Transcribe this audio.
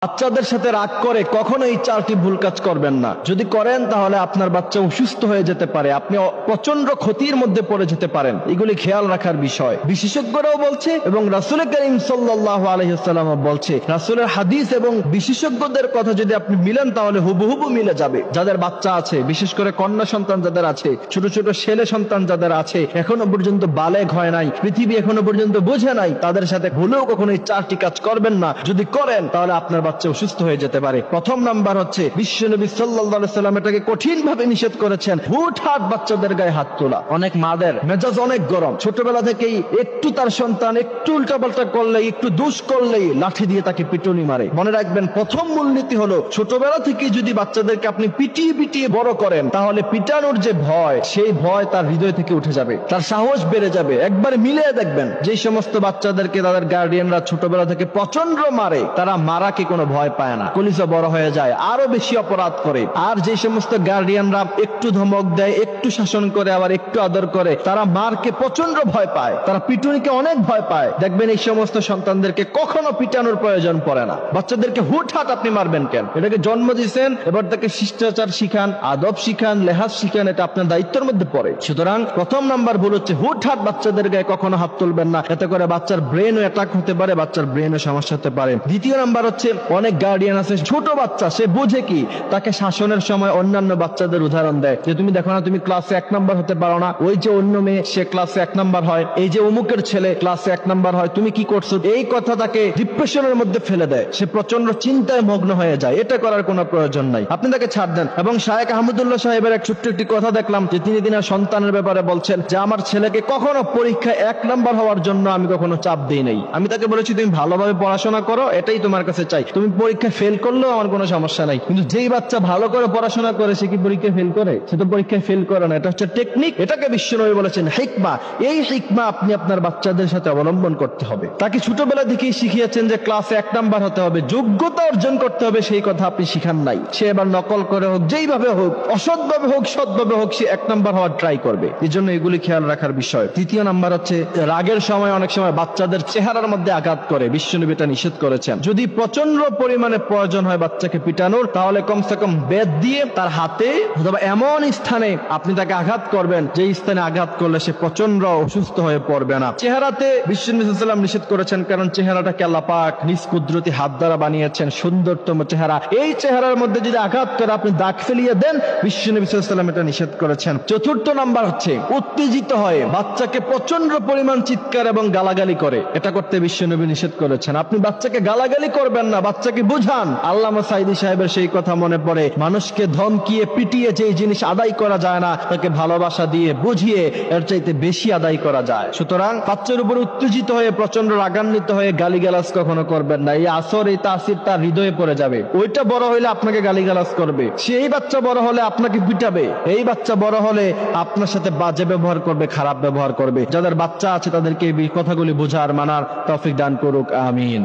বাচ্চাদের সাথে রাগ করে কখনো এই 4টি ভুল কাজ করবেন না। যদি করেন তাহলে আপনার বাচ্চা অসুস্থ হয়ে যেতে পারে, আপনি প্রচন্ড ক্ষতির মধ্যে পড়ে যেতে পারেন। এগুলি খেয়াল রাখার বিষয়। বিশেষজ্ঞরাও বলছে এবং রাসূল করিম সাল্লাল্লাহু আলাইহি ওয়াসাল্লাম বলছে, রাসূলের হাদিস এবং বিশেষজ্ঞদের কথা যদি আপনি মিলান তাহলে হুবহু মিলে যাবে। যাদের বাচ্চা আছে, বিশেষ করে কন্যা সন্তান যাদের আছে, ছোট ছোট ছেলে সন্তান যাদের আছে, এখনো পর্যন্ত বালেগ হয় নাই, পৃথিবী এখনো পর্যন্ত বোঝে নাই, তাদের সাথে ভুলেও কখনো এই 4টি কাজ করবেন না। যদি করেন তাহলে আপনার বাচ্চা অসুস্থ হয়ে যেতে পারে। প্রথম নাম্বার হচ্ছে, বিশ্বনবী সাল্লাল্লাহু আলাইহি ওয়াসাল্লাম এটাকে কঠিন ভাবে নিষেধ করেছেন, হুটহাট বাচ্চাদের গায়ে হাত তোলা। অনেক মাদের মেজাজ অনেক গরম, ছোটবেলা থেকেই একটু তার সন্তান একটু উল্টাপাল্টা করলেই, একটু দোষ করলেই লাঠি দিয়ে তাকে পিটুনি মারে। মনে রাখবেন, প্রথম মূলনীতি হলো ছোটবেলা থেকে যদি বাচ্চাদেরকে আপনি পিটিয়ে পিটিয়ে বড় করেন তাহলে পিটানোর যে ভয়, সেই ভয় তার হৃদয় থেকে উঠে যাবে, তার সাহস বেড়ে যাবে। একবারে মিলিয়ে দেখবেন, যে সমস্ত বাচ্চাদেরকে তাদের গার্ডিয়ানরা ছোটবেলা থেকে প্রচন্ড মারে, তারা মারাকে কোনো ভয় পায় না, কলিজা বড় হয়ে যায়, আরো বেশি অপরাধ করে। আর যে সমস্ত গার্ডিয়ানরা একটু ধমক দেয়, একটু শাসন করে, আবার একটু আদর করে, তারা মারকে প্রচন্ড ভয় পায়, তারা পিটুনিকে অনেক ভয় পায়। দেখবেন এই সমস্ত সন্তানদেরকে কখনো পিটানোর প্রয়োজন পড়ে না। বাচ্চাদেরকে হুটহাট আপনি মারবেন কেন? এটাকে জন্ম দিয়েছেন, এবার তাকে শিষ্টাচার শিখান, আদব শিখান, লেহাজ শিখান, এটা আপনার দায়িত্বের মধ্যে পড়ে। সুতরাং প্রথম নাম্বার ভুল হচ্ছে হুটহাট বাচ্চাদের গায়ে কখনো হাত তুলবেন না, এতে করে বাচ্চার ব্রেনও অ্যাটাক হতে পারে, বাচ্চার ব্রেনও সমস্যা হতে পারে। দ্বিতীয় নাম্বার হচ্ছে, অনেক গার্ডিয়ান আছে, ছোট বাচ্চা, সে বুঝে কি, তাকে শাসনের সময় অন্যান্য বাচ্চাদের উদাহরণ দেয় যে তুমি দেখো না, তুমি ক্লাসে 1 নাম্বার হতে পারো না, ওই যে অন্য মেয়ে সে ক্লাসে 1 নাম্বার হয়, এই যে অমুকের ছেলে ক্লাসে 1 নাম্বার হয়, তুমি কি করছো? এই কথা তাকে ডিপ্রেশনের মধ্যে ফেলে দেয়, সে প্রচন্ড চিন্তায় মগ্ন হয়ে যায়। এটা করার কোনো প্রয়োজন নাই, আপনি তাকে ছাড় দেন। এবং শায়েখ আহমদুল্লাহ সাহেবের এক ছোট্ট একটি কথা দেখলাম যে তিনি দিনের সন্তানের ব্যাপারে বলছেন যে আমার ছেলেকে কখনো পরীক্ষায় 1 নাম্বার হওয়ার জন্য আমি কখনো চাপ দিই নাই। আমি তাকে বলেছি তুমি ভালোভাবে পড়াশোনা করো, এটাই তোমার কাছে চাই, তুমি পরীক্ষায় ফেল করলেও আমার কোনো সমস্যা নাই। কিন্তু যেই বাচ্চা ভালো করে পড়াশোনা করে সে কি পরীক্ষায় ফেল করে? সে তো পরীক্ষায় ফেল করে না। এটা হচ্ছে টেকনিক, এটাকে বিশ্বনবী বলেছেন হিকমা। এই হিকমা আপনি আপনার বাচ্চাদের সাথে অবলম্বন করতে হবে। তাকে ছোটবেলা থেকেই শিখিয়েছেন যে ক্লাসে 1 নাম্বার হতে হবে, যোগ্যতা অর্জন করতে হবে, সেই কথা আপনি শিখান নাই। সে এবার নকল করে হোক, যেইভাবে হোক, অসৎভাবে হোক, সৎভাবে হোক, সে 1 নাম্বার হওয়ার ট্রাই করবে। এই জন্য এগুলি খেয়াল রাখার বিষয়। তৃতীয় নাম্বার হচ্ছে, রাগের সময় অনেক সময় বাচ্চাদের চেহারার মধ্যে আঘাত করে, বিশ্বনবী এটা নিষেধ করেছেন। যদি প্রচন্ড পরিমাণে প্রয়োজন হয় বাচ্চাকে পিটানোর, তাহলে কমসে কম বেত দিয়ে তার হাতে অথবা এমন স্থানে আপনি তাকে আঘাত করবেন যে স্থানে আঘাত করলে সে প্রচন্ড অসুস্থ হয়ে পড়বে না। চেহারাতে বিশ্বনবী সাল্লাল্লাহু আলাইহি ওয়াসাল্লাম নিষেধ করেছেন, কারণ চেহারাটাকে আল্লাহ পাক নিজ কুদরতি হাত দ্বারা বানিয়েছেন, সুন্দরতম চেহারা। এই চেহারার মধ্যে যদি আঘাত করে আপনি দাগ ফেলিয়ে দেন, বিশ্বনবী সাল্লাল্লাহু আলাইহি ওয়াসাল্লাম এটা নিষেধ করেছেন। চতুর্থ নাম্বার হচ্ছে, উত্তেজিত হয়ে বাচ্চাকে প্রচন্ড পরিমাণ চিৎকার এবং গালাগালি করে, এটা করতে বিশ্বনবী নিষেধ করেছেন। আপনি বাচ্চাকে গালাগালি করবেন না, বাচ্চাকে বুঝান। আল্লামা সাঈদী সাহেবের সেই কথা মনে পড়ে, মানুষকে ধমকিয়ে পিটিয়ে যে জিনিস আদায় করা যায় না, তাকে ভালোবাসা দিয়ে বুঝিয়ে এর চাইতে বেশি আদায় করা যায়। সুতরাং বাচ্চার উপর উত্তেজিত হয়ে প্রচন্ড রাগান্বিত হয়ে গালিগালাজ কখনো করবেন না। এই আসর, এই তাসির তার হৃদয়ে পড়ে যাবে। ওইটা বড় হইলে আপনাকে গালিগালাজ করবে, সেই বাচ্চা বড় হলে আপনাকে পিটাবে, এই বাচ্চা বড় হলে আপনার সাথে বাজে ব্যবহার করবে, খারাপ ব্যবহার করবে। যাদের বাচ্চা আছে তাদেরকে এই কথাগুলি বোঝার, মানার তৌফিক দান করুক, আমিন।